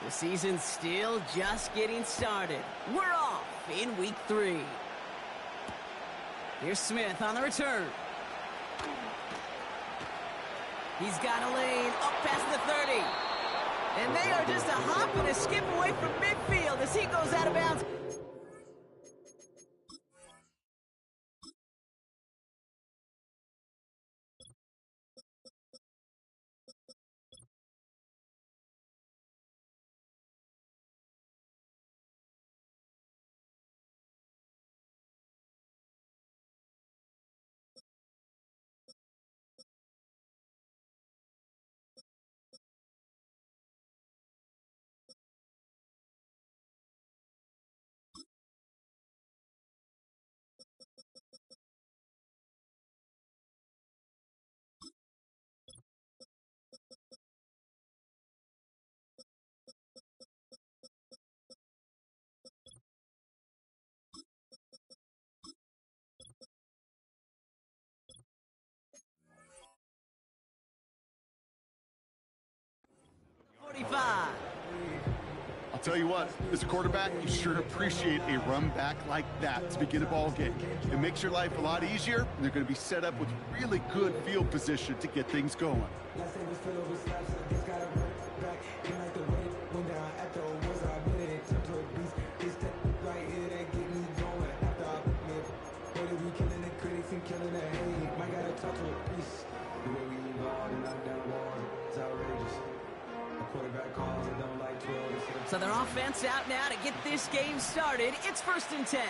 The season's still just getting started. We're off in week 3. Here's Smith on the return. He's got a lane up past the 30. And they are just a hop and a skip away from midfield as he goes out of bounds. I'll tell you what, as a quarterback, you sure appreciate a run back like that to begin a ball game. It makes your life a lot easier, and they're going to be set up with really good field position to get things going. So their offense out now to get this game started. It's 1st and 10.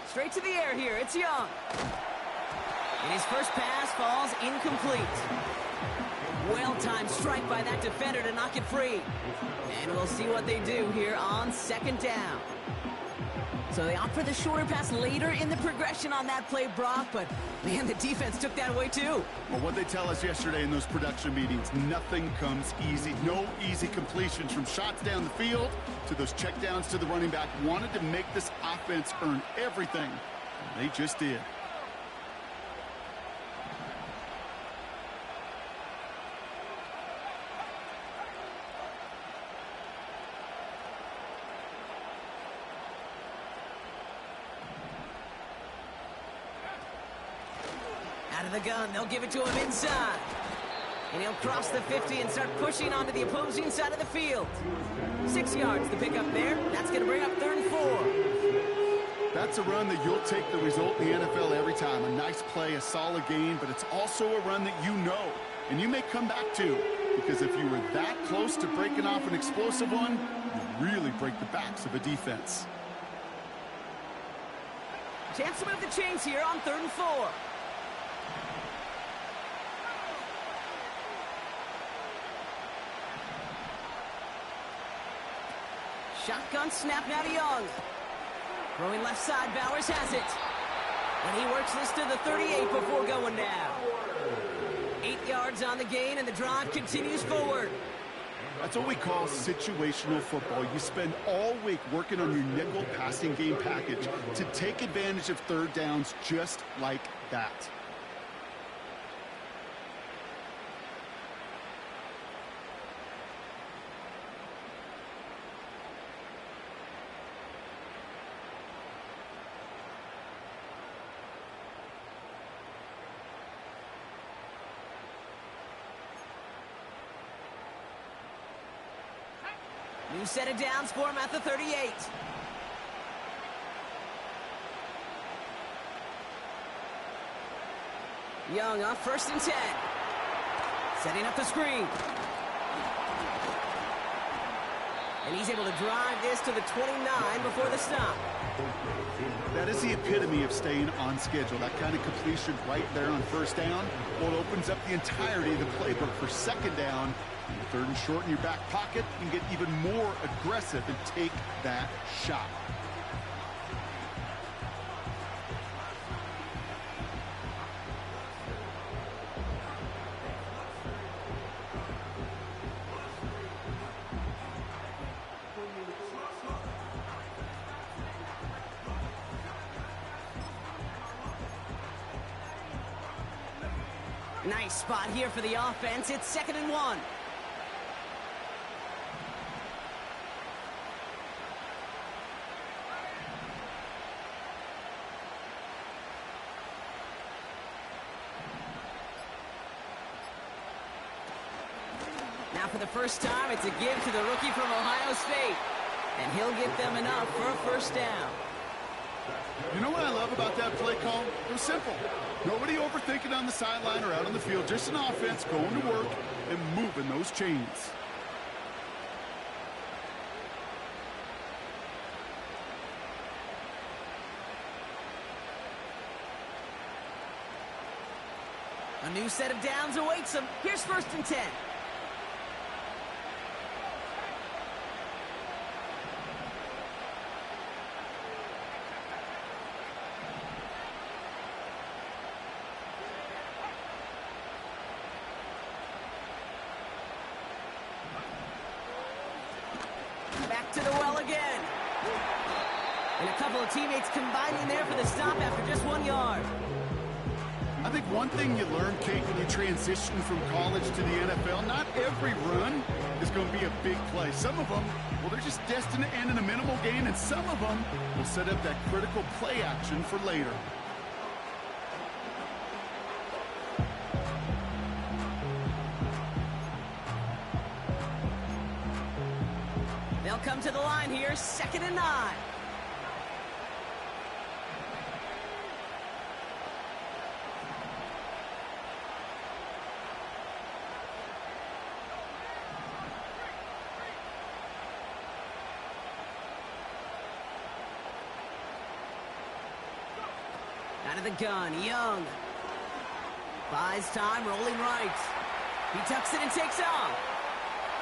Straight to the air here. It's Young. And his first pass falls incomplete. Well-timed strike by that defender to knock it free. And we'll see what they do here on 2nd down. So they opt for the shorter pass later in the progression on that play, Brock, but man, the defense took that away too. Well, what they tell us yesterday in those production meetings, nothing comes easy. No easy completions from shots down the field to those checkdowns to the running back. Wanted to make this offense earn everything, and they just did. Out of the gun, they'll give it to him inside. And he'll cross the 50 and start pushing onto the opposing side of the field. 6 yards to pick up there. That's going to bring up 3rd and 4. That's a run that you'll take the result in the NFL every time. A nice play, a solid gain, but it's also a run that you know, and you may come back to, because if you were that close to breaking off an explosive one, you really break the backs of a defense. Chance to move the chains here on 3rd and 4. Shotgun snap now to Young. Throwing left side, Bowers has it. And he works this to the 38 before going down. 8 yards on the gain, and the drive continues forward. That's what we call situational football. You spend all week working on your nickel passing game package to take advantage of 3rd downs just like that. New set of downs for him at the 38. Young off 1st and 10. Setting up the screen. And he's able to drive this to the 29 before the stop. That is the epitome of staying on schedule. That kind of completion right there on 1st down. Well, it opens up the entirety of the playbook for 2nd down. 3rd and short in your back pocket, you can get even more aggressive and take that shot. Nice spot here for the offense. It's 2nd and 1. Now for the first time, it's a give to the rookie from Ohio State. And he'll get them enough for a first down. You know what I love about that play call? It was simple. Nobody overthinking on the sideline or out on the field. Just an offense going to work and moving those chains. A new set of downs awaits them. Here's 1st and 10. Back to the well again. And a couple of teammates combining there for the stop after just 1 yard. I think one thing you learn, Kate, when you transition from college to the NFL, not every run is going to be a big play. Some of them, well, they're just destined to end in a minimal gain, and some of them will set up that critical play action for later. They'll come to the line here, 2nd and 9. Out of the gun, Young. Buys time, rolling right. He tucks it and takes off.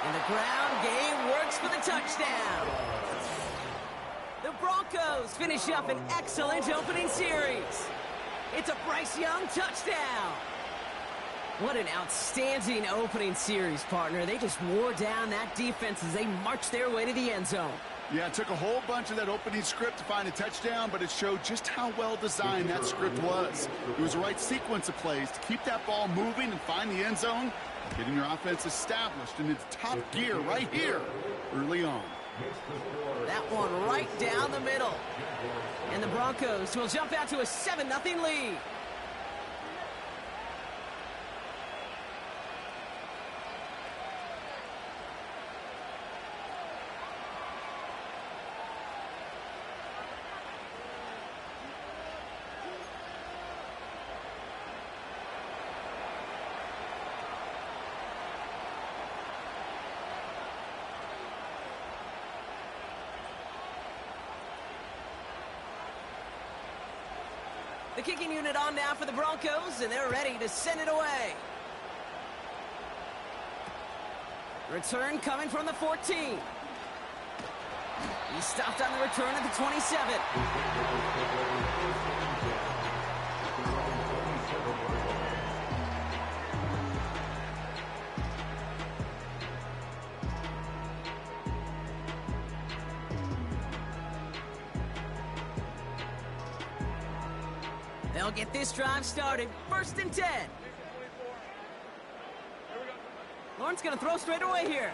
And the ground game works for the touchdown. The Broncos finish up an excellent opening series. It's a Bryce Young touchdown. What an outstanding opening series, partner. They just wore down that defense as they marched their way to the end zone. Yeah, it took a whole bunch of that opening script to find a touchdown, but it showed just how well designed that script was. It was the right sequence of plays to keep that ball moving and find the end zone, getting your offense established in its top gear right here early on. That one right down the middle. And the Broncos will jump out to a 7-0 lead. The kicking unit on now for the Broncos, and they're ready to send it away. Return coming from the 14. He stopped on the return at the 27. They'll get this drive started. 1st and 10. Lawrence going to throw straight away here.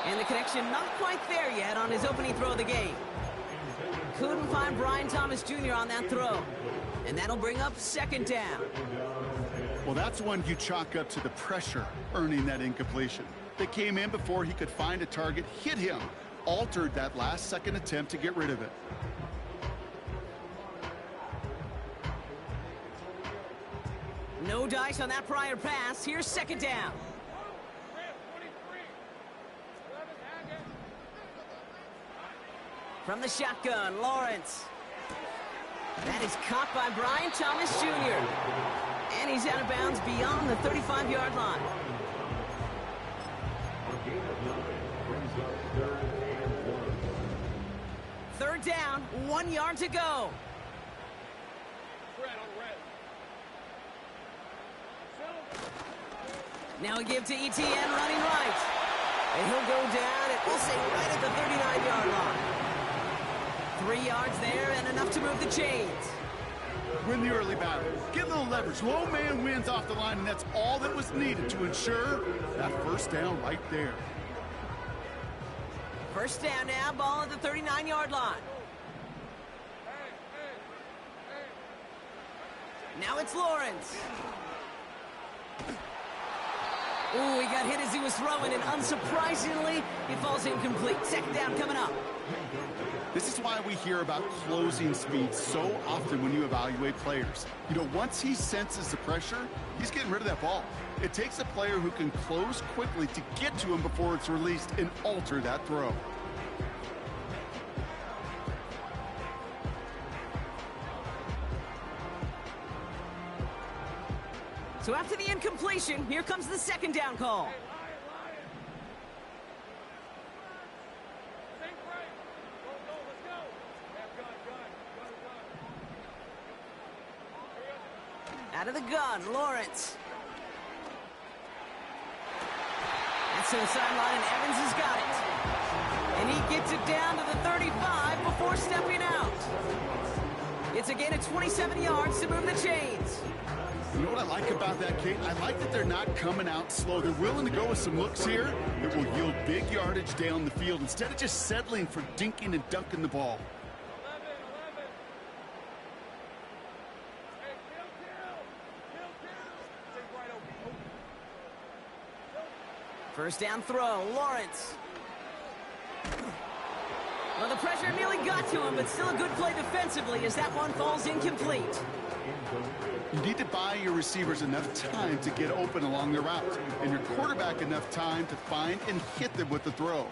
And the connection not quite there yet on his opening throw of the game. Couldn't find Brian Thomas Jr. on that throw. And that'll bring up 2nd down. Well, that's one you chalk up to the pressure earning that incompletion. They came in before he could find a target, hit him, altered that last-second attempt to get rid of it. No dice on that prior pass. Here's 2nd down. From the shotgun, Lawrence. That is caught by Brian Thomas Jr. And he's out of bounds beyond the 35-yard line. Third down, 1 yard to go. Now a give to ETN running right. And he'll go down at, we'll say, right at the 39-yard line. 3 yards there and enough to move the chains. Win the early battle. Get a little leverage. Low man wins off the line, and that's all that was needed to ensure that first down right there. First down now, ball at the 39-yard line. Now it's Lawrence. Ooh, he got hit as he was throwing, and unsurprisingly, he falls incomplete. Second down coming up. This is why we hear about closing speed so often when you evaluate players. You know, once he senses the pressure, he's getting rid of that ball. It takes a player who can close quickly to get to him before it's released and alter that throw. So after the incompletion, here comes the second down call. Out of the gun, Lawrence. That's to the sideline, and Evans has got it. And he gets it down to the 35 before stepping out. It's a gain of 27 yards to move the chains. You know what I like about that, Kate? I like that they're not coming out slow. They're willing to go with some looks here that will yield big yardage down the field instead of just settling for dinking and dunking the ball. First down throw, Lawrence. Well, the pressure nearly got to him, but still a good play defensively as that one falls incomplete. You need to buy your receivers enough time to get open along the route, and your quarterback enough time to find and hit them with the throw.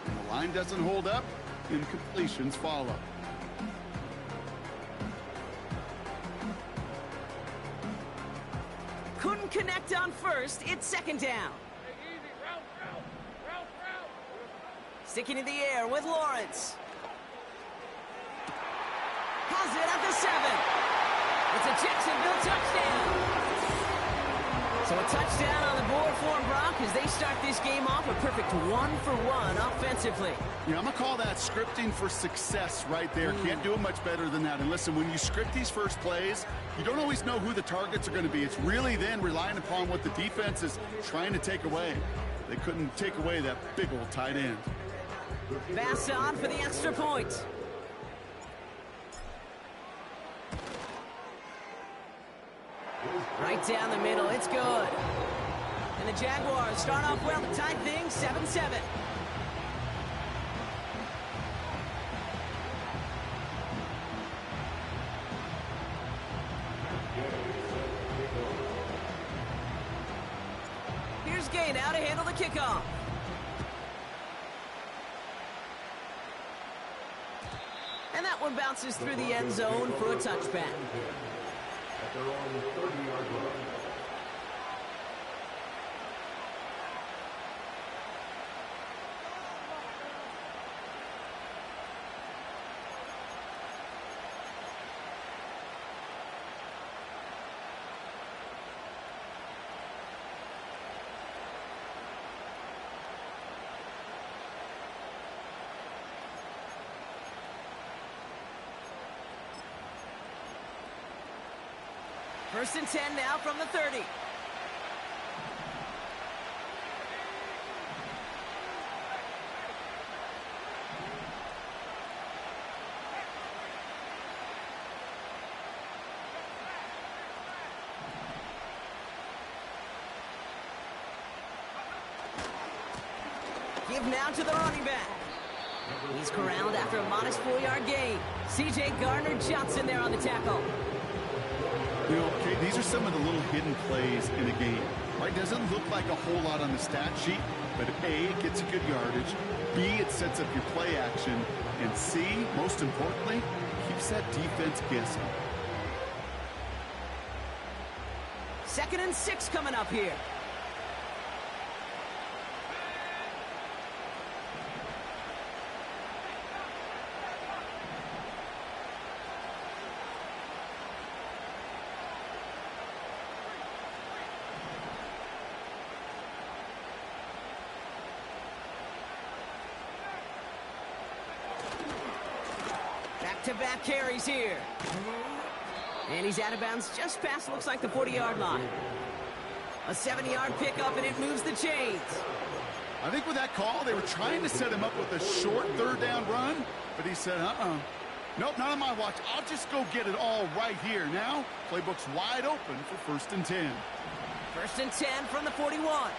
When the line doesn't hold up, incompletions follow. Couldn't connect on first. It's second down. Sticking in the air with Lawrence. Has it at the 7. It's a Jacksonville touchdown. So a touchdown on the board for them, Brock, as they start this game off a perfect 1-for-1 offensively. Yeah, I'm going to call that scripting for success right there. Can't do it much better than that. And listen, when you script these first plays, you don't always know who the targets are going to be. It's really then relying upon what the defense is trying to take away. They couldn't take away that big old tight end. Pass on for the extra point. Right down the middle, it's good. And the Jaguars start off well to tie things 7-7. Here's Gay now to handle the kickoff. And that one bounces through the end zone for a touchback. At their own 30-yard line. First and 10 now from the 30. Give now to the running back. He's corralled after a modest 4-yard gain. C.J. Gardner-Johnson there on the tackle. You know, okay, these are some of the little hidden plays in a game. Right? Doesn't look like a whole lot on the stat sheet, but A, it gets you good yardage. B, it sets up your play action. And C, most importantly, keeps that defense guessing. 2nd and 6 coming up here. Back-to-back carries here. And he's out of bounds just past, looks like, the 40-yard line. A 70-yard pickup, and it moves the chains. I think with that call, they were trying to set him up with a short third down run, but he said, nope, not on my watch. I'll just go get it all right here. Now, playbook's wide open for 1st and 10. 1st and 10 from the 41.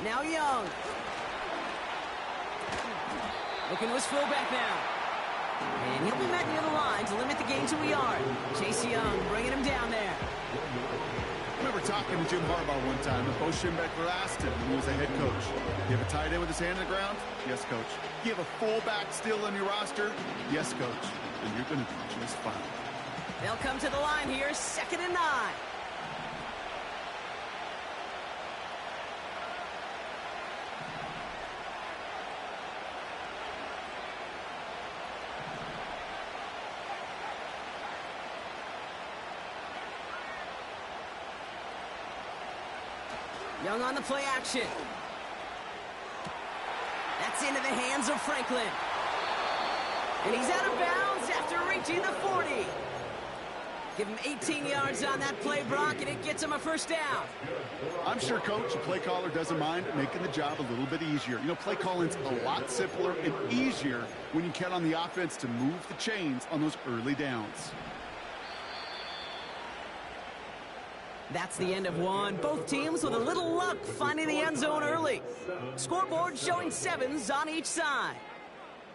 Now Young. Looking to his fullback now. And he'll be met near the line to limit the gain to a yard. Chase Young bringing him down there. I remember talking to Jim Harbaugh one time, and Bo Schembechler asked him when he was a head coach, you have a tight end with his hand in the ground? Yes, coach. You have a fullback still on your roster? Yes, coach. And you're going to be just fine. They'll come to the line here, 2nd and 9. Young on the play action. That's into the hands of Franklin. And he's out of bounds after reaching the 40. Give him 18 yards on that play, Brock, and it gets him a 1st down. I'm sure, Coach, the play caller doesn't mind making the job a little bit easier. You know, play calling's a lot simpler and easier when you count on the offense to move the chains on those early downs. That's the end of one. Both teams with a little luck finding the end zone early. Scoreboard showing 7s on each side.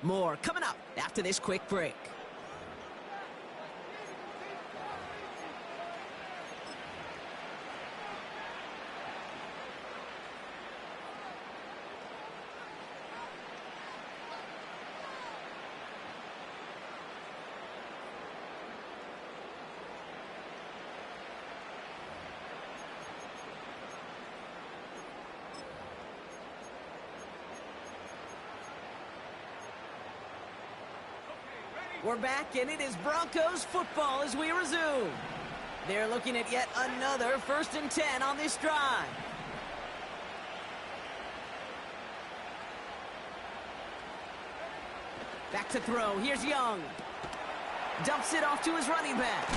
More coming up after this quick break. We're back, and it is Broncos football as we resume. They're looking at yet another 1st and 10 on this drive. Back to throw. Here's Young. Dumps it off to his running back.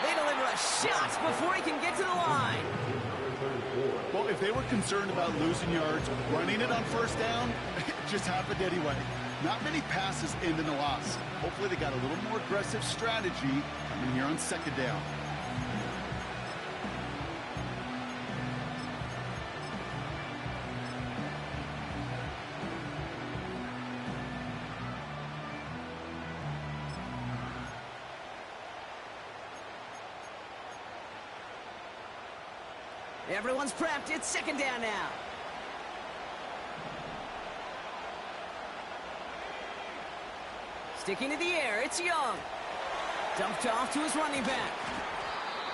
They deliver a shot before he can get to the line. Well, if they were concerned about losing yards, running it on 1st down, it just happened anyway. Not many passes end in a loss. Hopefully they got a little more aggressive strategy coming here on 2nd down. Everyone's prepped. It's 2nd down now. Sticking to the air, it's Young. Dumped off to his running back.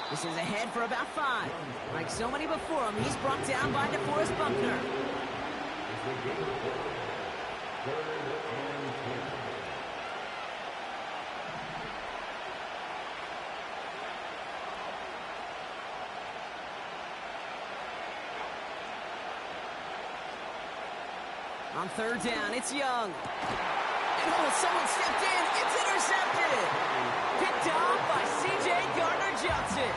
This is ahead for about 5. Like so many before him, he's brought down by DeForest Buckner. On 3rd down, it's Young. Oh, someone stepped in. It's intercepted. Picked off by C.J. Gardner-Johnson.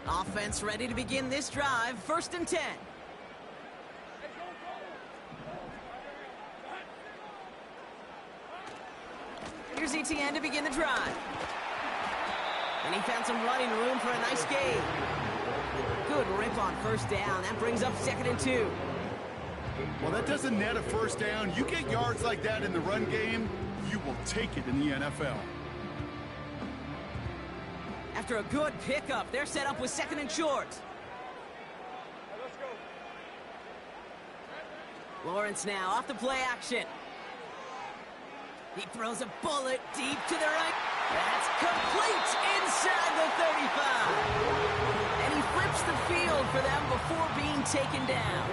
Offense ready to begin this drive. 1st and 10. Here's Etienne to begin the drive. And he found some running room for a nice gain. Good rip on 1st down. That brings up 2nd and 2. Well, that doesn't net a 1st down. You get yards like that in the run game, you will take it in the NFL. After a good pickup, they're set up with 2nd and short. Lawrence now off the play action. He throws a bullet deep to the right. That's complete inside the 35. And he flips the field for them before being taken down.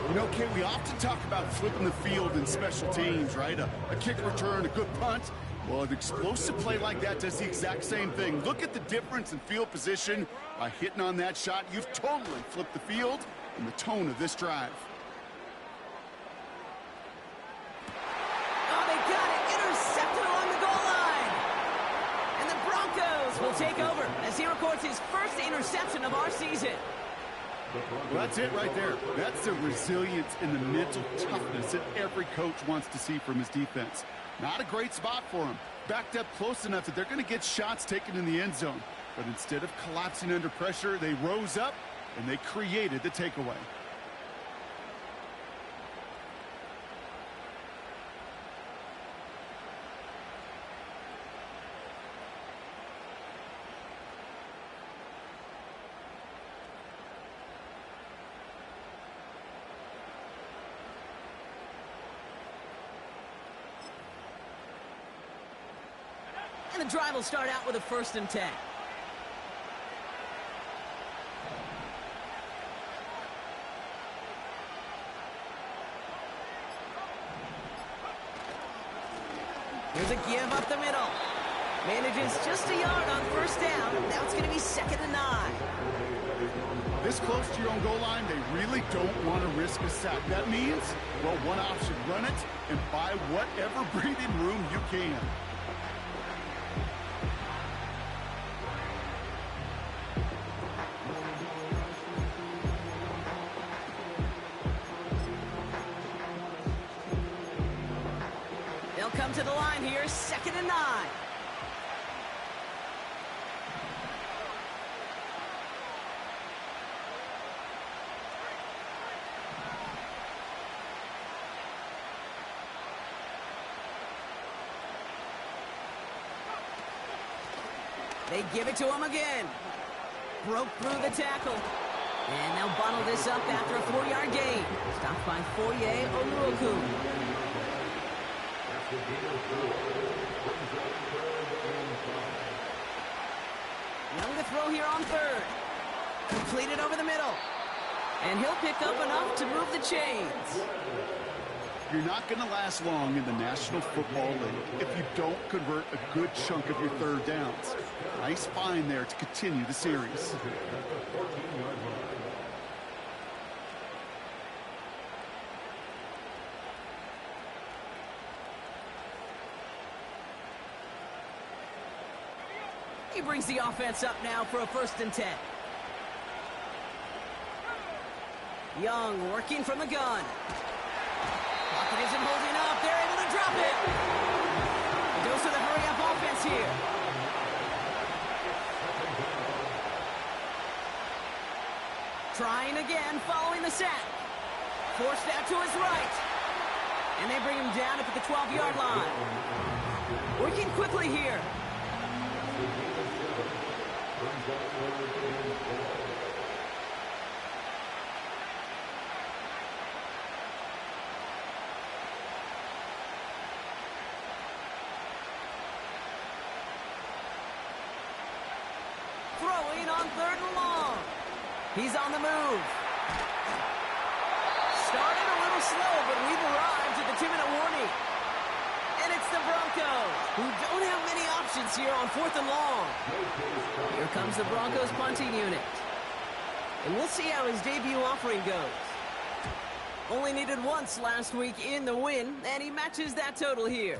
You know, Kate, we often talk about flipping the field in special teams, right? A kick return, a good punt. Well, an explosive play like that does the exact same thing. Look at the difference in field position. By hitting on that shot, you've totally flipped the field and the tone of this drive. Oh, they got it. Intercepted along the goal line. And the Broncos will take over as he records his first interception of our season. Well, that's it right there. That's the resilience and the mental toughness that every coach wants to see from his defense. Not a great spot for him. Backed up close enough that they're going to get shots taken in the end zone. But instead of collapsing under pressure, they rose up and they created the takeaway. And the drive will start out with a 1st and 10. Here's a give up the middle. Manages just a yard on 1st down. Now it's going to be 2nd and 9. This close to your own goal line, they really don't want to risk a sack. That means, well, one option, run it and buy whatever breathing room you can. They'll come to the line here, 2nd and 9. They give it to him again. Broke through the tackle. And they'll bottle this up after a 4-yard gain. Stopped by Foye Oluokun. Young to throw here on 3rd. Completed over the middle. And he'll pick up enough to move the chains. You're not going to last long in the National Football League if you don't convert a good chunk of your 3rd downs. Nice find there to continue the series. He brings the offense up now for a 1st and 10. Young working from the gun. Pocket isn't holding up. They're able to drop it. He goes to the hurry-up offense here. Trying again, following the sack. Forced out to his right. And they bring him down up at the 12-yard line. Working quickly here. Throwing on 3rd and long. He's on the move. Started a little slow, but we've arrived at the 2-minute warning. And it's the Broncos, who don't have many options here on 4th and long. Here comes the Broncos punting unit. And we'll see how his debut offering goes. Only needed once last week in the win, and he matches that total here.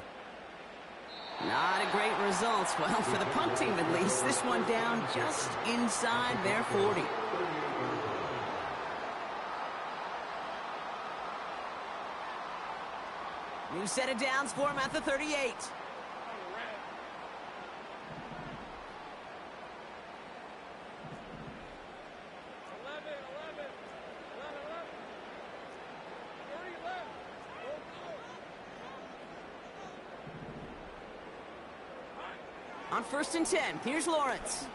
Not a great result. Well, for the punt team at least, this one down just inside their 40. New set of downs for him at the 38. On 1st and 10, here's Lawrence.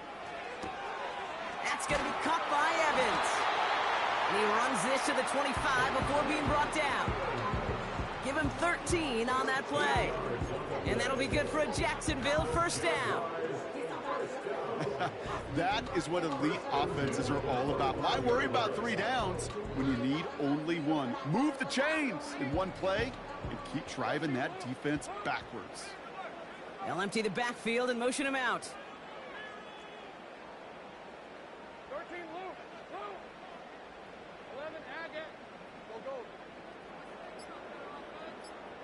That's going to be caught by Evans. And he runs this to the 25 before being brought down. Give him 13 on that play. And that'll be good for a Jacksonville first down. That is what elite offenses are all about. Why worry about 3 downs when you need only 1? Move the chains in one play and keep driving that defense backwards. They'll empty the backfield and motion him out. 13 Luke. 11 Agate. Go.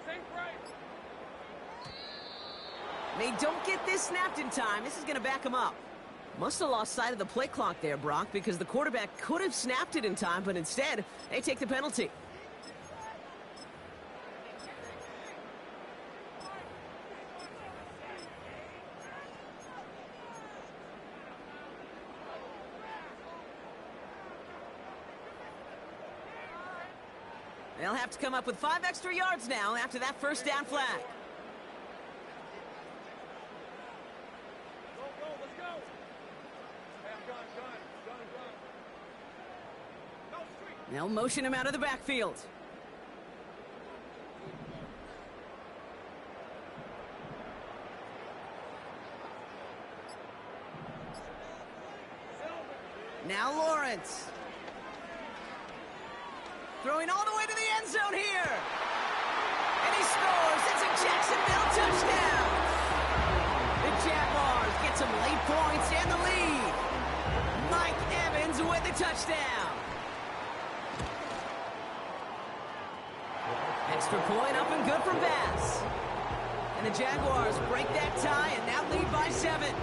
Same price. They don't get this snapped in time. This is going to back him up. Must have lost sight of the play clock there, Brock, because the quarterback could have snapped it in time, but instead, they take the penalty. They'll have to come up with 5 extra yards now after that first down flag. Go, let's go. Gun. No street. They'll motion him out of the backfield. Now Lawrence. Throwing all the way to the end zone here. And he scores. It's a Jacksonville touchdown. The Jaguars get some late points and the lead. Mike Evans with the touchdown. Extra point up and good from Bass. And the Jaguars break that tie and now lead by 7.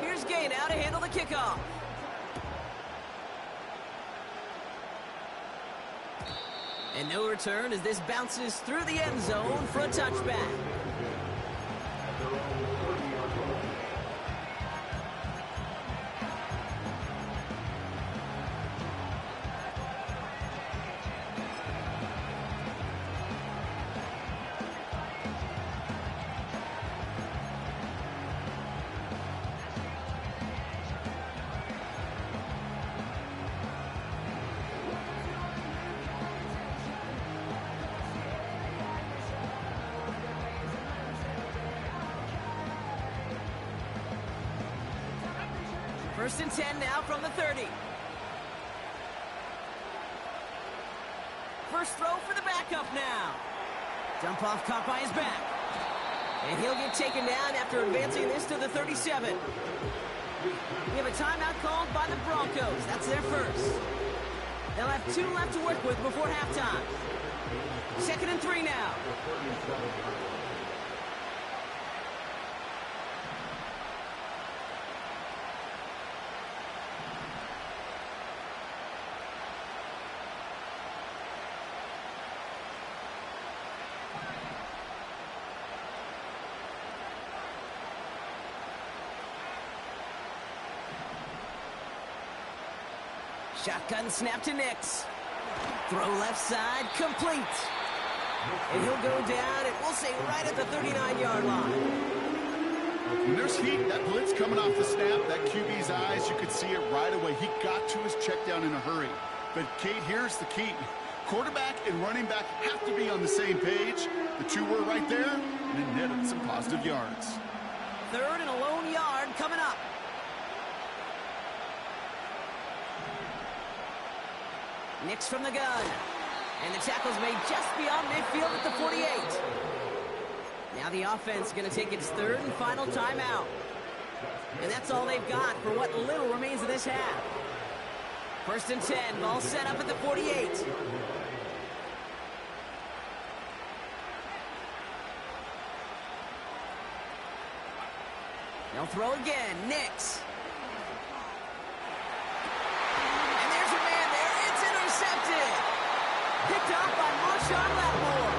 Here's Gay now to handle the kickoff. And no return as this bounces through the end zone for a touchback. First and 10 now from the 30. First throw for the backup now. Dump off caught by his back. And he'll get taken down after advancing this to the 37. We have a timeout called by the Broncos. That's their first. They'll have 2 left to work with before halftime. 2nd and 3 now. Shotgun snap to Nix. Throw left side, complete. And he'll go down, and we'll say right at the 39-yard line. When there's heat, that blitz coming off the snap, that QB's eyes, you could see it right away. He got to his check down in a hurry. But, Kate, here's the key. Quarterback and running back have to be on the same page. The 2 were right there, and it netted some positive yards. 3rd and a lone yard coming up. Nix from the gun. And the tackle's made just beyond midfield at the 48. Now the offense going to take its 3rd and final timeout. And that's all they've got for what little remains of this half. 1st and 10, ball set up at the 48. They'll throw again, Nix. Picked up by Marshawn Lattimore.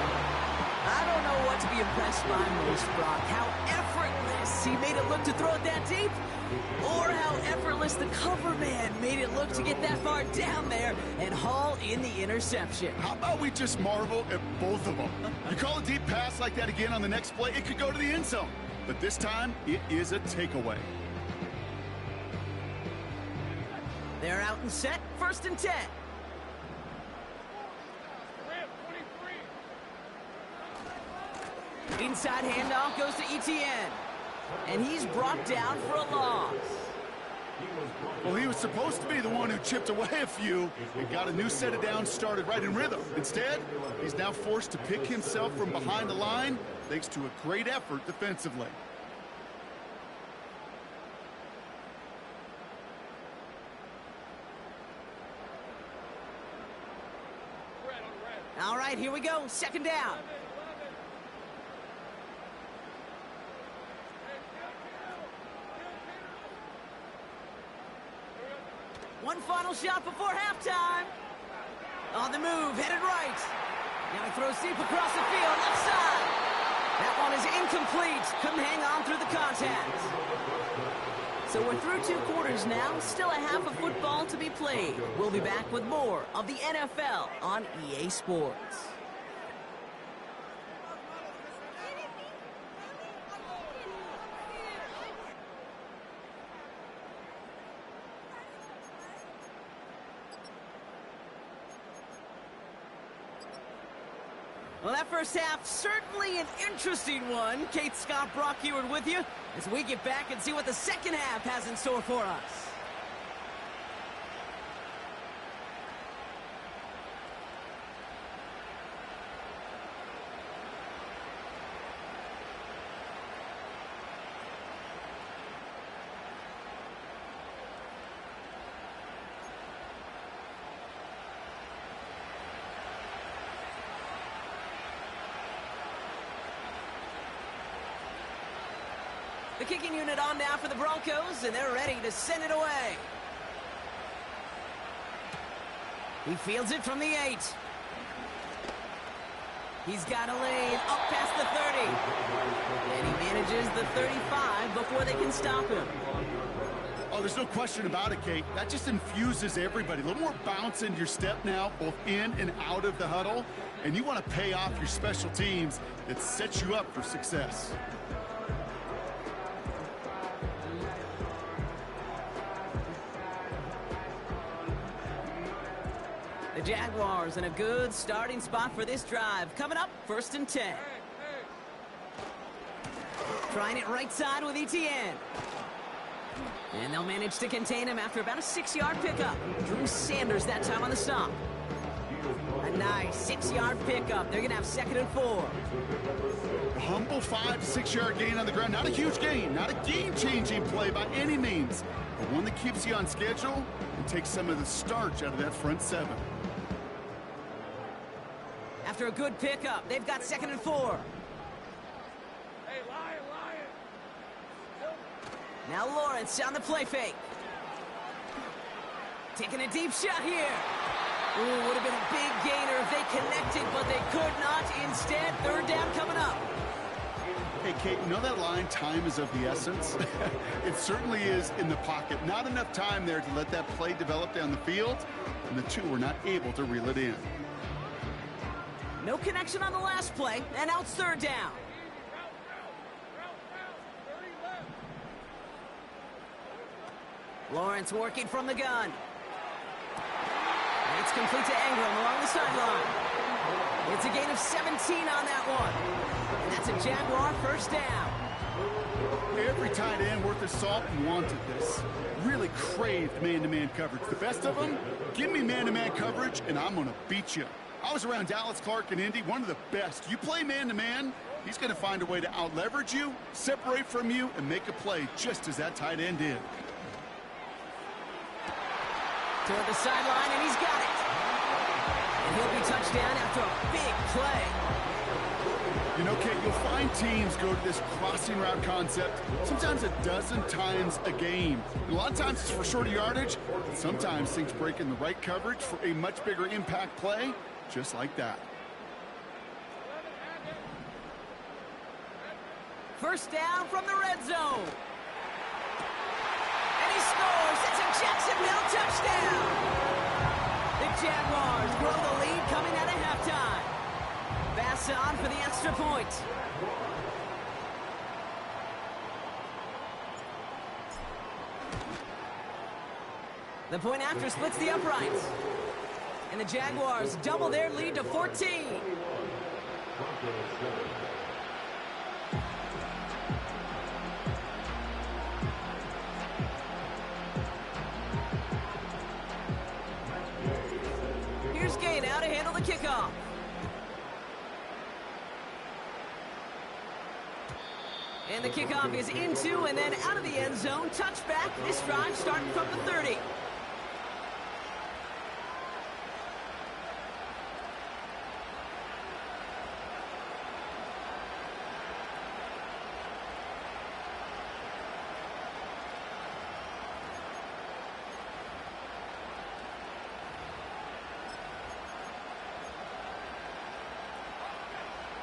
I don't know what to be impressed by most, Brock. How effortless he made it look to throw it that deep, or how effortless Regardless, the cover man made it look to get that far down there and haul in the interception. How about we just marvel at both of them? You call a deep pass like that again on the next play, it could go to the end zone. But this time, it is a takeaway. They're out and set, 1st and 10. Ram, 23. Inside handoff goes to Etienne. And he's brought down for a loss. Well, he was supposed to be the one who chipped away a few and got a new set of downs started right in rhythm. Instead, he's now forced to pick himself from behind the line thanks to a great effort defensively. Red on red. All right, here we go, 2nd down. 11. One final shot before halftime. On the move, headed right. Now he throws deep across the field, left side. That one is incomplete. Couldn't hang on through the contact. So we're through 2 quarters now. Still a half of football to be played. We'll be back with more of the NFL on EA Sports. Well, that first half, certainly an interesting one. Kate Scott, Brock Eward with you as we get back and see what the second half has in store for us. The kicking unit on now for the Broncos, and they're ready to send it away. He fields it from the 8. He's got a lane up past the 30. And he manages the 35 before they can stop him. Oh, there's no question about it, Kate. That just infuses everybody. A little more bounce into your step now, both in and out of the huddle. And you want to pay off your special teams that sets you up for success. The Jaguars in a good starting spot for this drive. Coming up, 1st and 10. Trying it right side with Etienne. And they'll manage to contain him after about a 6-yard pickup. Drew Sanders that time on the stop. A nice 6-yard pickup. They're going to have 2nd and 4. A humble 5 to 6 yard gain on the ground. Not a huge gain, not a game-changing play by any means, but one that keeps you on schedule and takes some of the starch out of that front 7. After a good pickup, they've got 2nd and 4. Hey, Lion. Now Lawrence on the play fake. Taking a deep shot here. Ooh, would have been a big gainer if they connected, but they could not. Instead, 3rd down coming up. Hey, Kate, you know that line, time is of the essence? It certainly is in the pocket. Not enough time there to let that play develop down the field, and the 2 were not able to reel it in. No connection on the last play, and now it's 3rd down. Route. 30 left. Lawrence working from the gun. And it's complete to Ingram along the sideline. It's a gain of 17 on that one. And that's a Jaguar 1st down. Every tight end worth his salt wanted this. Really craved man-to-man coverage. The best of them, give me man-to-man coverage, and I'm going to beat you. I was around Dallas Clark and Indy, one of the best. You play man-to-man, he's going to find a way to out-leverage you, separate from you, and make a play just as that tight end did. Toward the sideline, and he's got it. And he'll be touchdown after a big play. You know, Kate, you'll find teams go to this crossing route concept sometimes a dozen times a game. And a lot of times it's for shorter yardage, but sometimes things break in the right coverage for a much bigger impact play, just like that. 1st down from the red zone. And he scores. It's first down. The Jaguars grow the lead coming out of halftime. Bass on for the extra point. The point after splits the uprights. And the Jaguars double their lead to 14. Here's Gay now to handle the kickoff. And the kickoff is into and then out of the end zone. Touchback. This drive starting from the 30.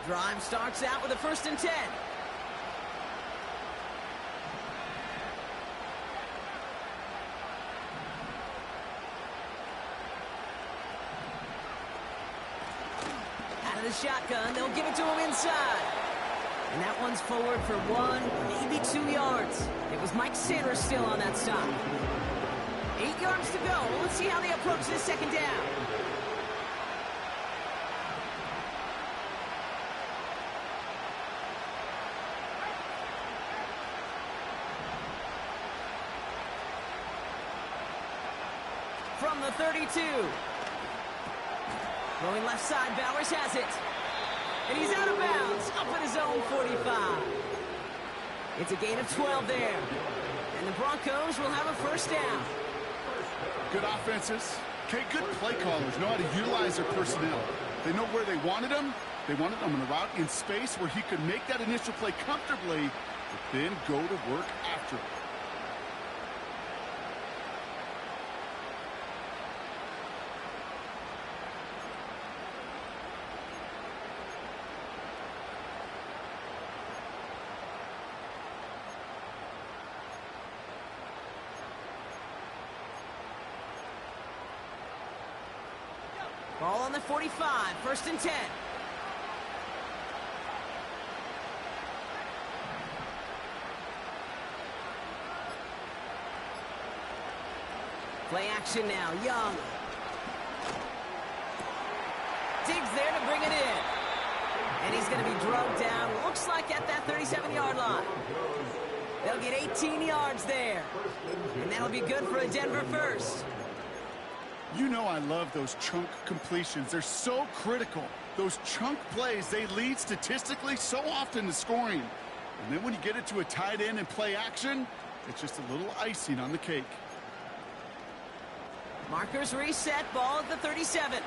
Drive starts out with a 1st and 10. Out of the shotgun, they'll give it to him inside. And that one's forward for 1, maybe 2 yards. It was Mike Sanders still on that stop. 8 yards to go. Let's see how they approach this 2nd down. From the 32. Going left side, Bowers has it. And he's out of bounds, up at his own 45. It's a gain of 12 there. And the Broncos will have a 1st down. Good offenses. Okay, good play callers know how to utilize their personnel. They know where they wanted him. They wanted him in a route in space where he could make that initial play comfortably, but then go to work after it. Ball on the 45, 1st and 10. Play action now, Young. Digs there to bring it in. And he's going to be drugged down, looks like at that 37-yard line. They'll get 18 yards there. And that'll be good for a Denver 1st. You know I love those chunk completions. They're so critical. Those chunk plays, they lead statistically so often to scoring. And then when you get it to a tight end and play action, it's just a little icing on the cake. Markers reset, ball at the 37.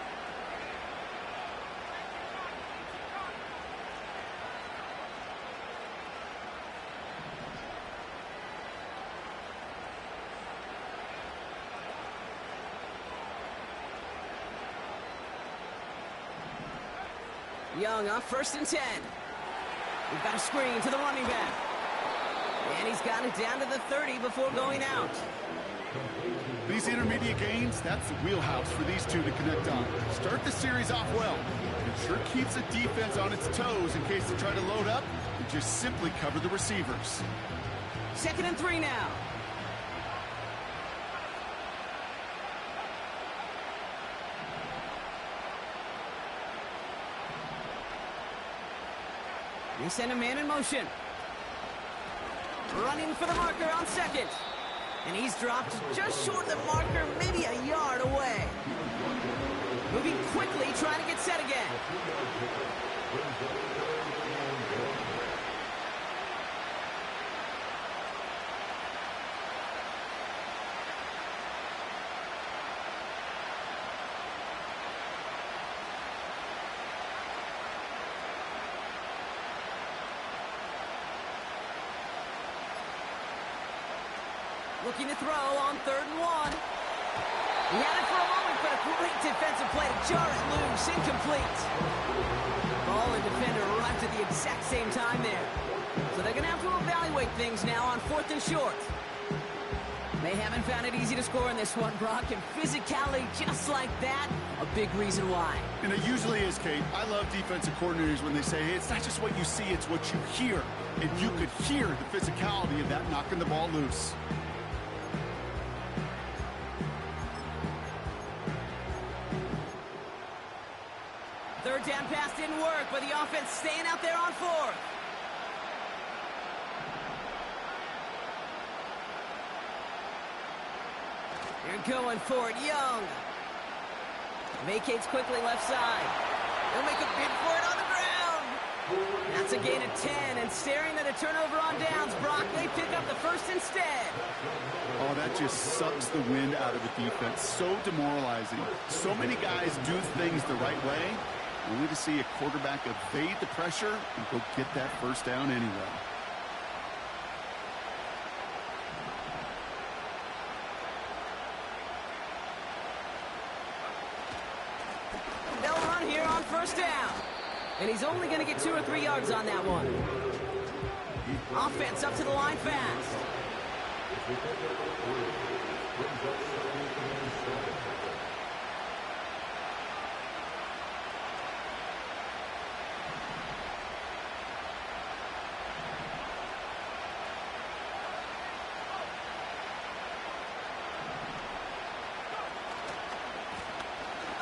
Young up 1st and 10. We've got a screen to the running back. And he's got it down to the 30 before going out. These intermediate gains, that's the wheelhouse for these two to connect on. Start the series off well. It sure keeps the defense on its toes in case they try to load up and just simply cover the receivers. 2nd and 3 now. They send a man in motion. Running for the marker on 2nd. And he's dropped just short of the marker, maybe a yard away. Moving quickly, trying to get set again. Looking to throw on 3rd and 1. He had it for a moment, but a great defensive play to jar it loose. Incomplete. Ball and defender arrived at the exact same time there. So they're going to have to evaluate things now on 4th and short. They haven't found it easy to score in this one, Brock, and physicality just like that, a big reason why. And it usually is, Kate. I love defensive coordinators when they say, hey, it's not just what you see, it's what you hear. And you could hear the physicality of that knocking the ball loose. Third down pass didn't work, but the offense staying out there on fourth. They're going for it, Young. Vacates quickly left side. They'll make a bid for it on the ground. That's a gain of 10, and staring at a turnover on downs, Brock, they pick up the first instead. Oh, that just sucks the wind out of the defense. So demoralizing. So many guys do things the right way, only to see a quarterback evade the pressure and go get that first down anyway. They'll run here on first down. And he's only going to get 2 or 3 yards on that one. Offense up to the line fast.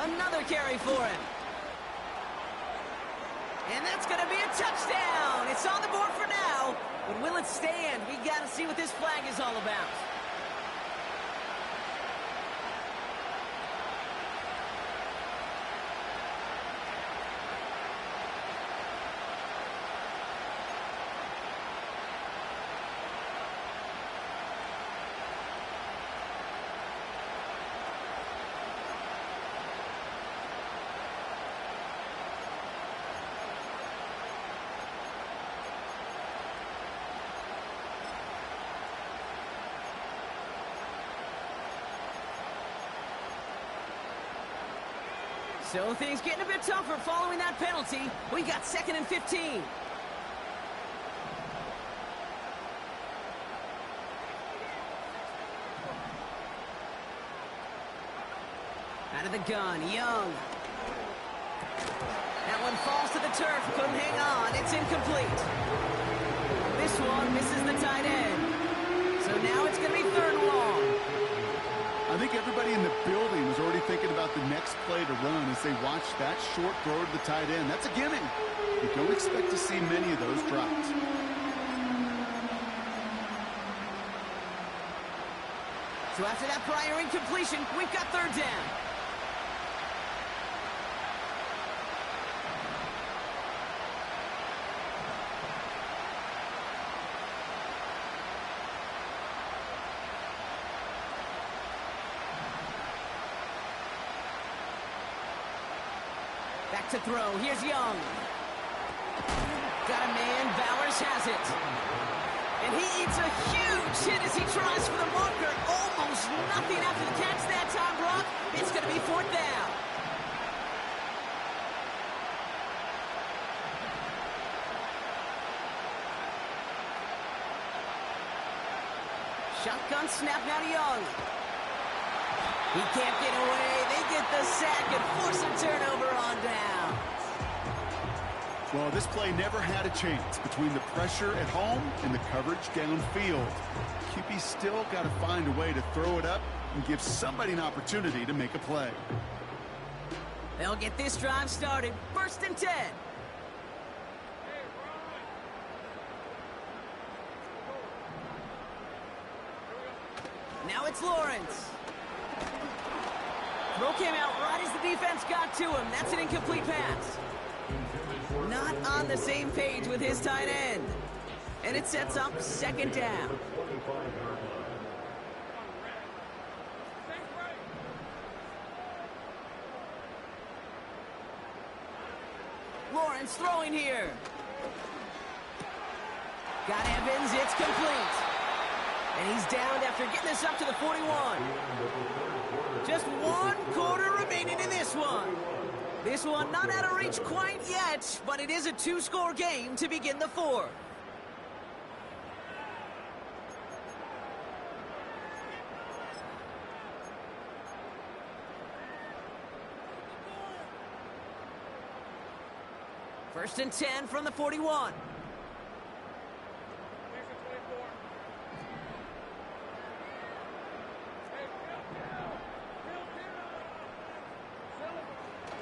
Another carry for him. And that's going to be a touchdown. It's on the board for now. But will it stand? We got to see what this flag is all about. So things getting a bit tougher following that penalty. We got 2nd and 15. Out of the gun, Young. That one falls to the turf, couldn't hang on. It's incomplete. This one misses the tight end. So now it's going to be 3rd and long. I think everybody in the building was already thinking about the next play to run as they watched that short throw to the tight end. That's a gimme. You don't expect to see many of those drops. So after that prior incompletion, we've got 3rd down. Back to throw. Here's Young. Got a man. Bowers has it. And he eats a huge hit as he tries for the marker. Almost nothing after the catch that time, Brock. It's going to be 4th down. Shotgun snap now to Young. He can't get away. They get the sack and force a turnover on down. Well, this play never had a chance between the pressure at home and the coverage downfield. QB still got to find a way to throw it up and give somebody an opportunity to make a play. They'll get this drive started. 1st and 10. Now it's Lawrence. Throw came out right as the defense got to him. That's an incomplete pass. Not on the same page with his tight end. And it sets up 2nd down. Lawrence throwing here. Got Evans, it's complete. And he's downed after getting this up to the 41. Just 1 quarter remaining in this one. This one not out of reach quite yet, but it is a 2-score game to begin the 4th. First and 10 from the 41. Here's the 24. Hey,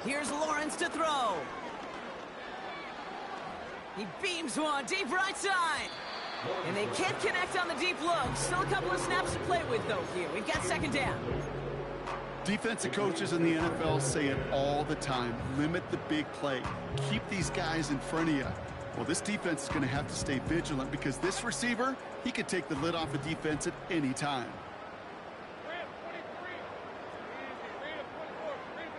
Bill. Here's Lawrence to throw. He beams one deep right side. And they can't connect on the deep look. Still a couple of snaps to play with, though, here. We've got second down. Defensive coaches in the NFL say it all the time. Limit the big play. Keep these guys in front of you. Well, this defense is going to have to stay vigilant because this receiver, he could take the lid off a defense at any time. Read him, 23. Easy. Read him, 24. Read him,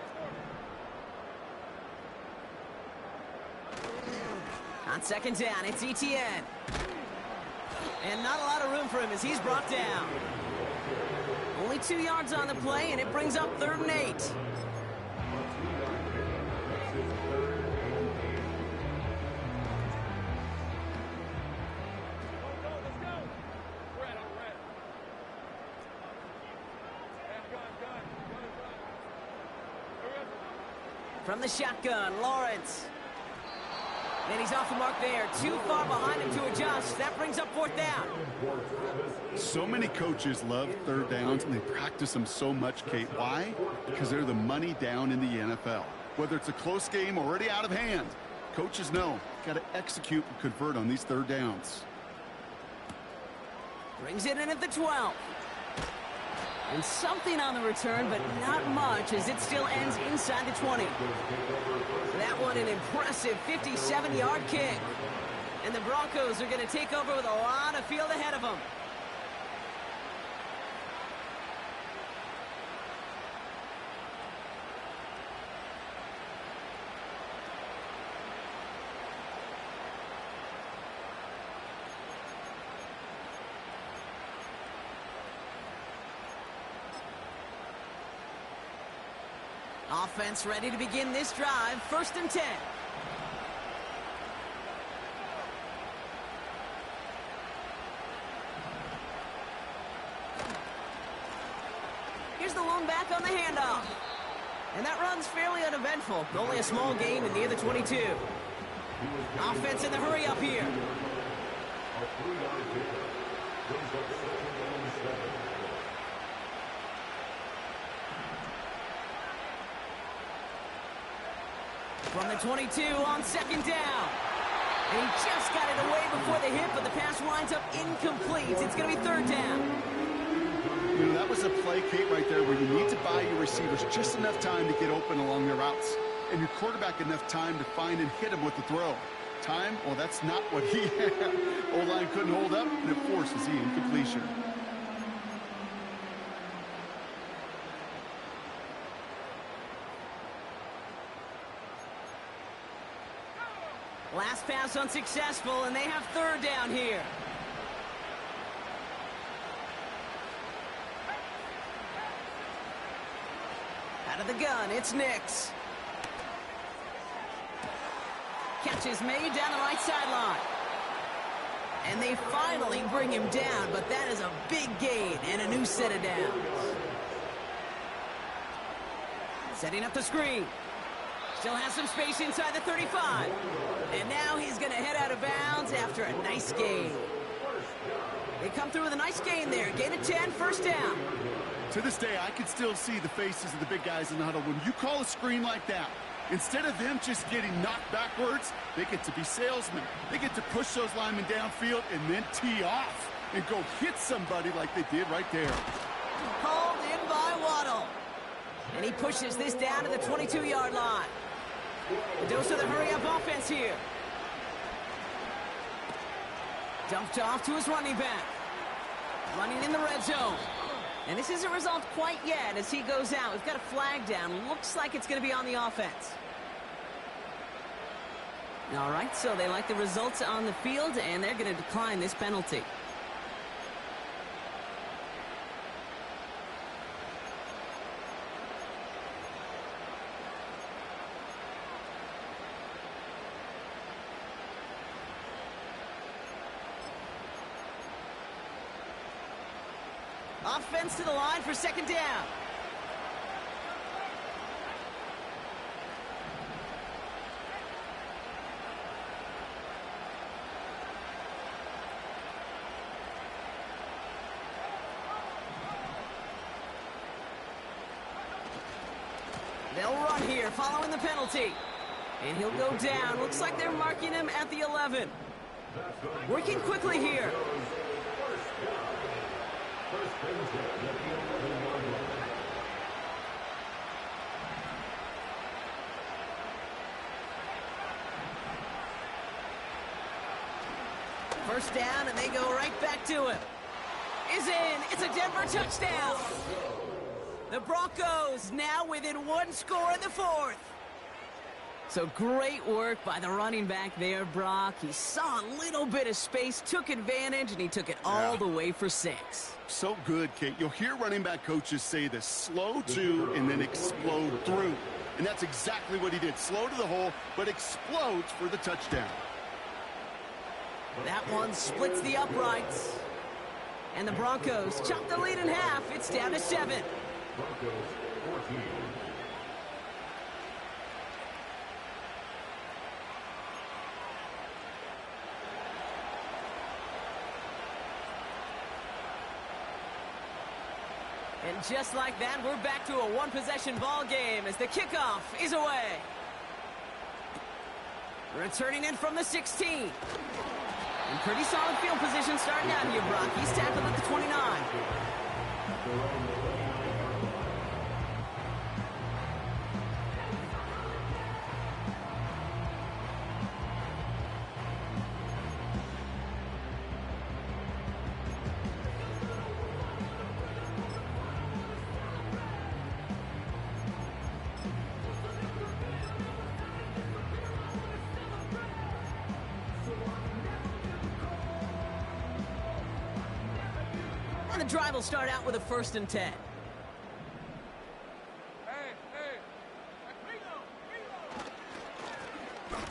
24. On second down, it's ETN. And not a lot of room for him as he's brought down. Only 2 yards on the play, and it brings up 3rd and 8. Let's go. Red on red. And gun. Hurry up. From the shotgun, Lawrence. And he's off the mark there. Too far behind him to adjust. That brings up 4th down. So many coaches love 3rd downs, and they practice them so much, Kate. Why? Because they're the money down in the NFL. Whether it's a close game already out of hand, coaches know got to execute and convert on these 3rd downs. Brings it in at the 12. And something on the return, but not much as it still ends inside the 20. That one an impressive 57-yard kick. And the Broncos are going to take over with a lot of field ahead of them. Offense ready to begin this drive. 1st and 10. Here's the lone back on the handoff. And that run's fairly uneventful. Only a small gain and near the 22. Offense in the hurry up here. A 3-yard pickup. Brings up 2nd and 7. From the 22 on 2nd down. And he just got it away before the hit, but the pass winds up incomplete. It's going to be 3rd down. You know, that was a play, Kate, right there where you need to buy your receivers just enough time to get open along their routes. And your quarterback enough time to find and hit him with the throw. Time? Well, that's not what he had. O-line couldn't hold up, and it forces the incompletion. Last pass unsuccessful, and they have 3rd down here. Out of the gun, it's Nix. Catch is made down the right sideline. And they finally bring him down, but that is a big gain and a new set of downs. Setting up the screen. Still has some space inside the 35. And now he's going to head out of bounds after a nice gain. They come through with a nice gain there. Gain of 10, 1st down. To this day, I can still see the faces of the big guys in the huddle. When you call a screen like that, instead of them just getting knocked backwards, they get to be salesmen. They get to push those linemen downfield and then tee off and go hit somebody like they did right there. Called in by Waddle. And he pushes this down to the 22-yard line. A dose of the hurry-up offense here. Dumped off to his running back. Running in the red zone. And this isn't resolved quite yet as he goes out. We've got a flag down. Looks like it's going to be on the offense. All right, so they like the results on the field, and they're going to decline this penalty. Offense to the line for 2nd down. They'll run here following the penalty. And he'll go down. Looks like they're marking him at the 11. Working quickly here. First down, and they go right back to him. Is in. It's a Denver touchdown. The Broncos now within one score in the fourth. So great work by the running back there, Brock. He saw a little bit of space, took advantage, and he took it all the way for 6. So good, Kate. You'll hear running back coaches say this: slow to and then explode through. And that's exactly what he did. Slow to the hole, but explodes for the touchdown. That one splits the uprights. And the Broncos chop the lead in half. It's down to 7. Broncos 14. And just like that, we're back to a one-possession ball game as the kickoff is away. Returning in from the 16. And pretty solid field position starting out here, Brock. He's tackled at the 29. And the drive will start out with a 1st and 10.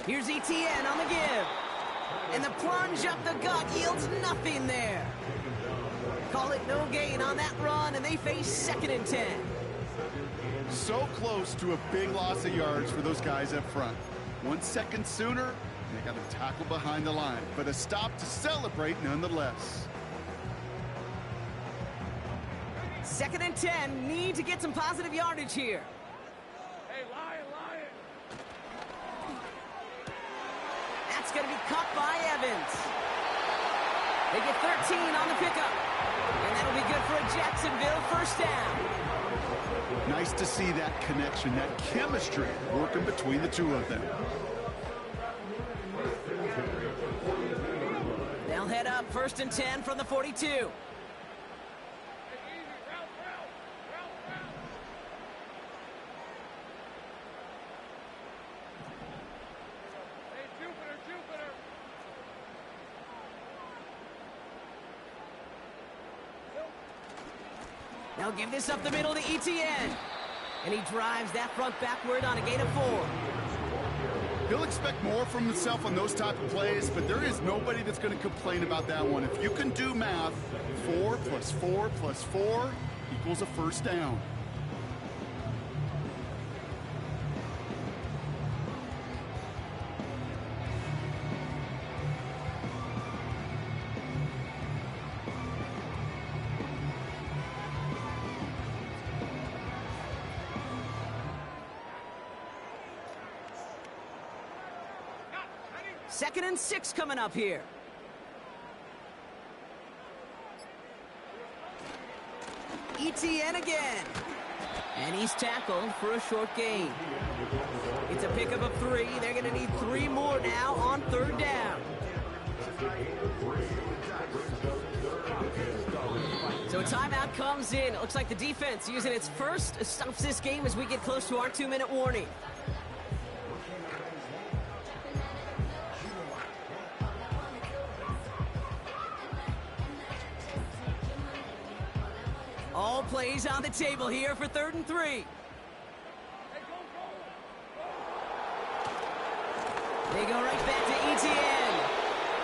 Here's ETN on the give. And the plunge up the gut yields nothing there. Call it no gain on that run, and they face 2nd and 10. So close to a big loss of yards for those guys up front. 1 second sooner, and they got a tackle behind the line. But a stop to celebrate nonetheless. 2nd and 10, need to get some positive yardage here. Hey, Lion. That's going to be caught by Evans. They get 13 on the pickup. And that'll be good for a Jacksonville 1st down. Nice to see that connection, that chemistry working between the two of them. They'll head up 1st and 10 from the 42. They'll give this up the middle to ETN. And he drives that front backward on a gain of 4. He'll expect more from himself on those type of plays, but there is nobody that's going to complain about that one. If you can do math, 4 plus 4 plus 4 equals a 1st down. Second and 6 coming up here. ETN again. And he's tackled for a short gain. It's a pickup of 3. They're going to need 3 more now on 3rd down. So a timeout comes in. It looks like the defense using its first stops this game as we get close to our 2-minute warning. All plays on the table here for 3rd and 3. They go right back to ETN.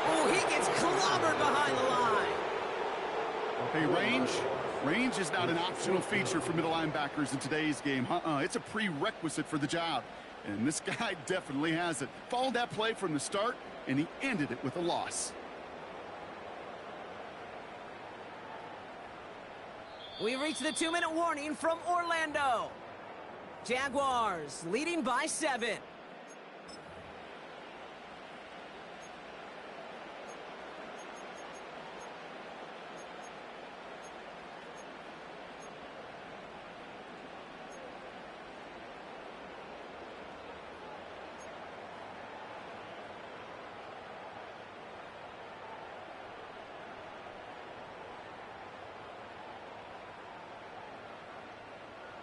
Oh, he gets clobbered behind the line. Hey, range is not an optional feature for middle linebackers in today's game. It's a prerequisite for the job. And this guy definitely has it. Followed that play from the start, and he ended it with a loss. We reach the 2-minute warning from Orlando. Jaguars leading by 7.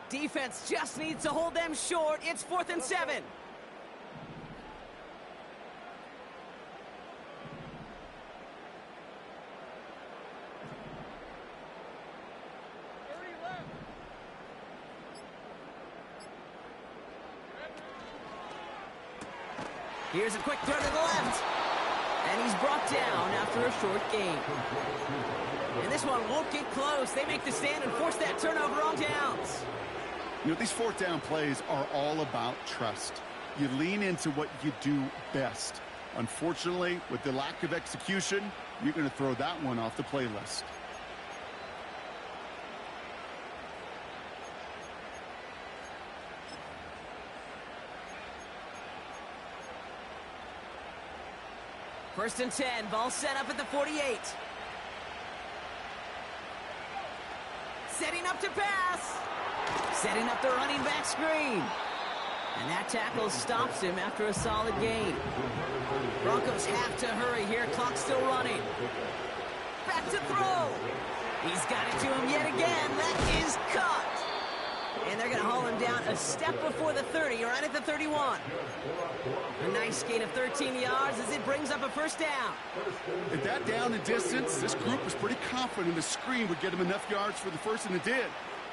Defense just needs to hold them short. It's 4th and 7. 30 left. Here's a quick throw to the left. And he's brought down after a short gain. And this one won't get close. They make the stand and force that turnover on downs. You know, these 4th down plays are all about trust. You lean into what you do best. Unfortunately, with the lack of execution, you're going to throw that one off the playlist. First and 10, ball set up at the 48. Setting up to pass. Setting up the running back screen. And that tackle stops him after a solid gain. Broncos have to hurry here. Clock still running. Back to throw. He's got it to him yet again. That is cut. And they're going to haul him down a step before the 30, right at the 31. A nice gain of 13 yards as it brings up a first down. At that down and distance, this group was pretty confident the screen would get him enough yards for the first, and it did.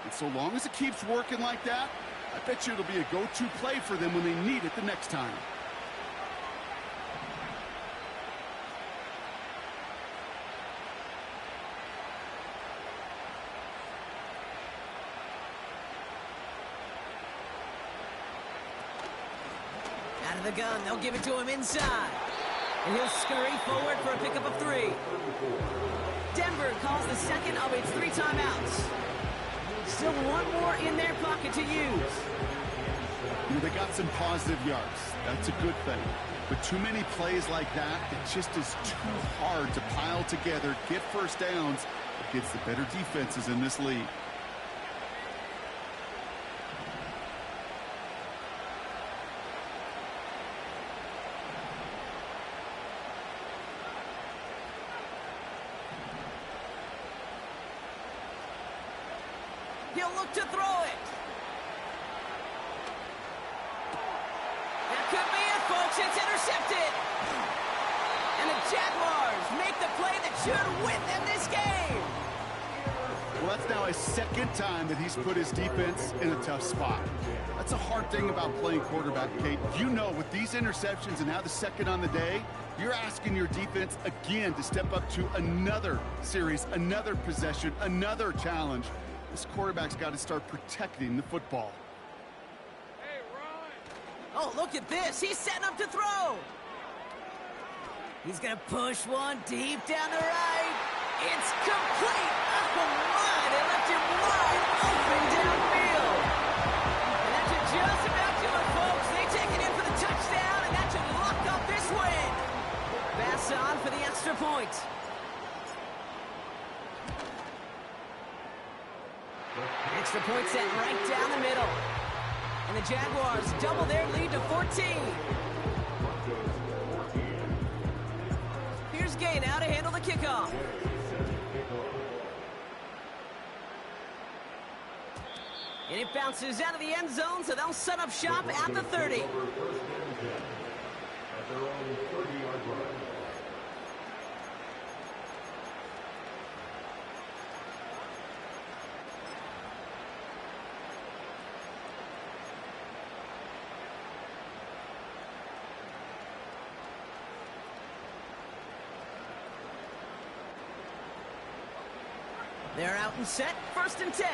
And so long as it keeps working like that, I bet you it'll be a go-to play for them when they need it the next time. Out of the gun, they'll give it to him inside. And he'll scurry forward for a pickup of 3. Denver calls the second of its 3 timeouts. Still one more in their pocket to use. You know, they got some positive yards. That's a good thing. But too many plays like that, it just is too hard to pile together, get first downs against the better defenses in this league. He'll look to throw it. That could be it, folks. It's intercepted. And the Jaguars make the play that should win them this game. Well, that's now his 2nd time that he's put his defense in a tough spot. That's a hard thing about playing quarterback, Kate. You know, with these interceptions and now the 2nd on the day, you're asking your defense again to step up to another series, another possession, another challenge. This quarterback's got to start protecting the football. Hey, Ron. Oh, look at this. He's setting up to throw. He's going to push one deep down the right. It's complete. Oh, my. They left him wide open downfield. And that should just about do it, folks. They take it in for the touchdown, and that should lock up this win. Pass on for the extra point. Extra point set right down the middle. And the Jaguars double their lead to 14. Here's Gay now to handle the kickoff. And it bounces out of the end zone, so they'll set up shop at the 30. At their own 30-yard line. They're out and set, 1st and 10.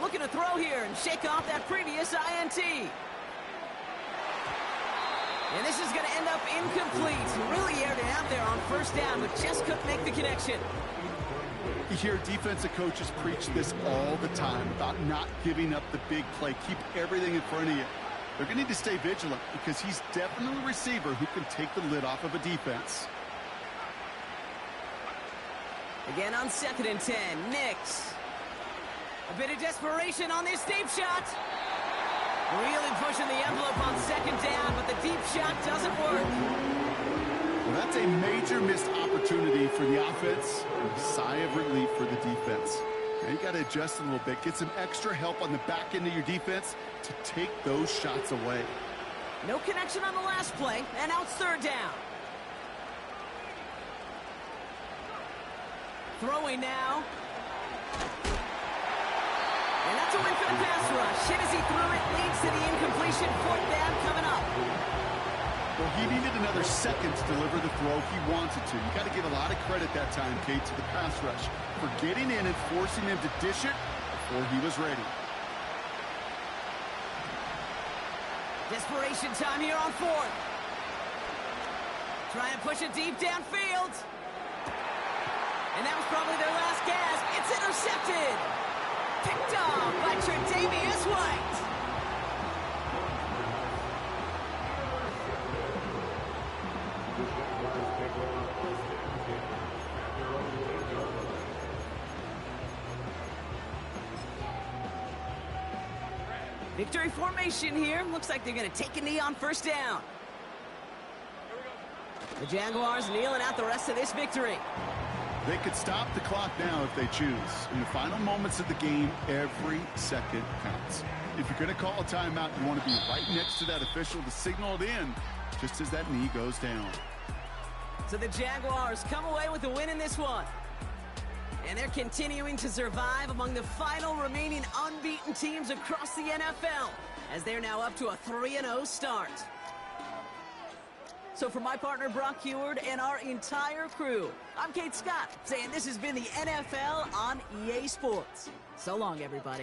Looking to throw here and shake off that previous INT. And this is going to end up incomplete. Really aired it out there on first down, but just couldn't make the connection. You hear defensive coaches preach this all the time about not giving up the big play. Keep everything in front of you. They're going to need to stay vigilant because he's definitely a receiver who can take the lid off of a defense. Again on 2nd and 10, Nix. A bit of desperation on this deep shot. Really pushing the envelope on 2nd down, but the deep shot doesn't work. Well, that's a major missed opportunity for the offense and a sigh of relief for the defense. Now you got to adjust a little bit, get some extra help on the back end of your defense to take those shots away. No connection on the last play, and now it's 3rd down. Throwing now. And that's a win for the pass rush. Hit as he threw it, leads to the incompletion. 4th down coming up. Well, he needed another second to deliver the throw he wanted to. You got to give a lot of credit that time, Kate, to the pass rush for getting in and forcing him to dish it before he was ready. Desperation time here on 4th. Try and push it deep downfield. And that was probably their last gasp. It's intercepted. Picked off by Tre'Davious White. Victory formation here. Looks like they're going to take a knee on 1st down. The Jaguars kneeling out the rest of this victory. They could stop the clock now if they choose. In the final moments of the game, every second counts. If you're going to call a timeout, you want to be right next to that official to signal it in just as that knee goes down. So the Jaguars come away with a win in this one. And they're continuing to survive among the final remaining unbeaten teams across the NFL as they're now up to a 3-0 start. So for my partner Brock Heward and our entire crew, I'm Kate Scott saying this has been the NFL on EA Sports. So long, everybody.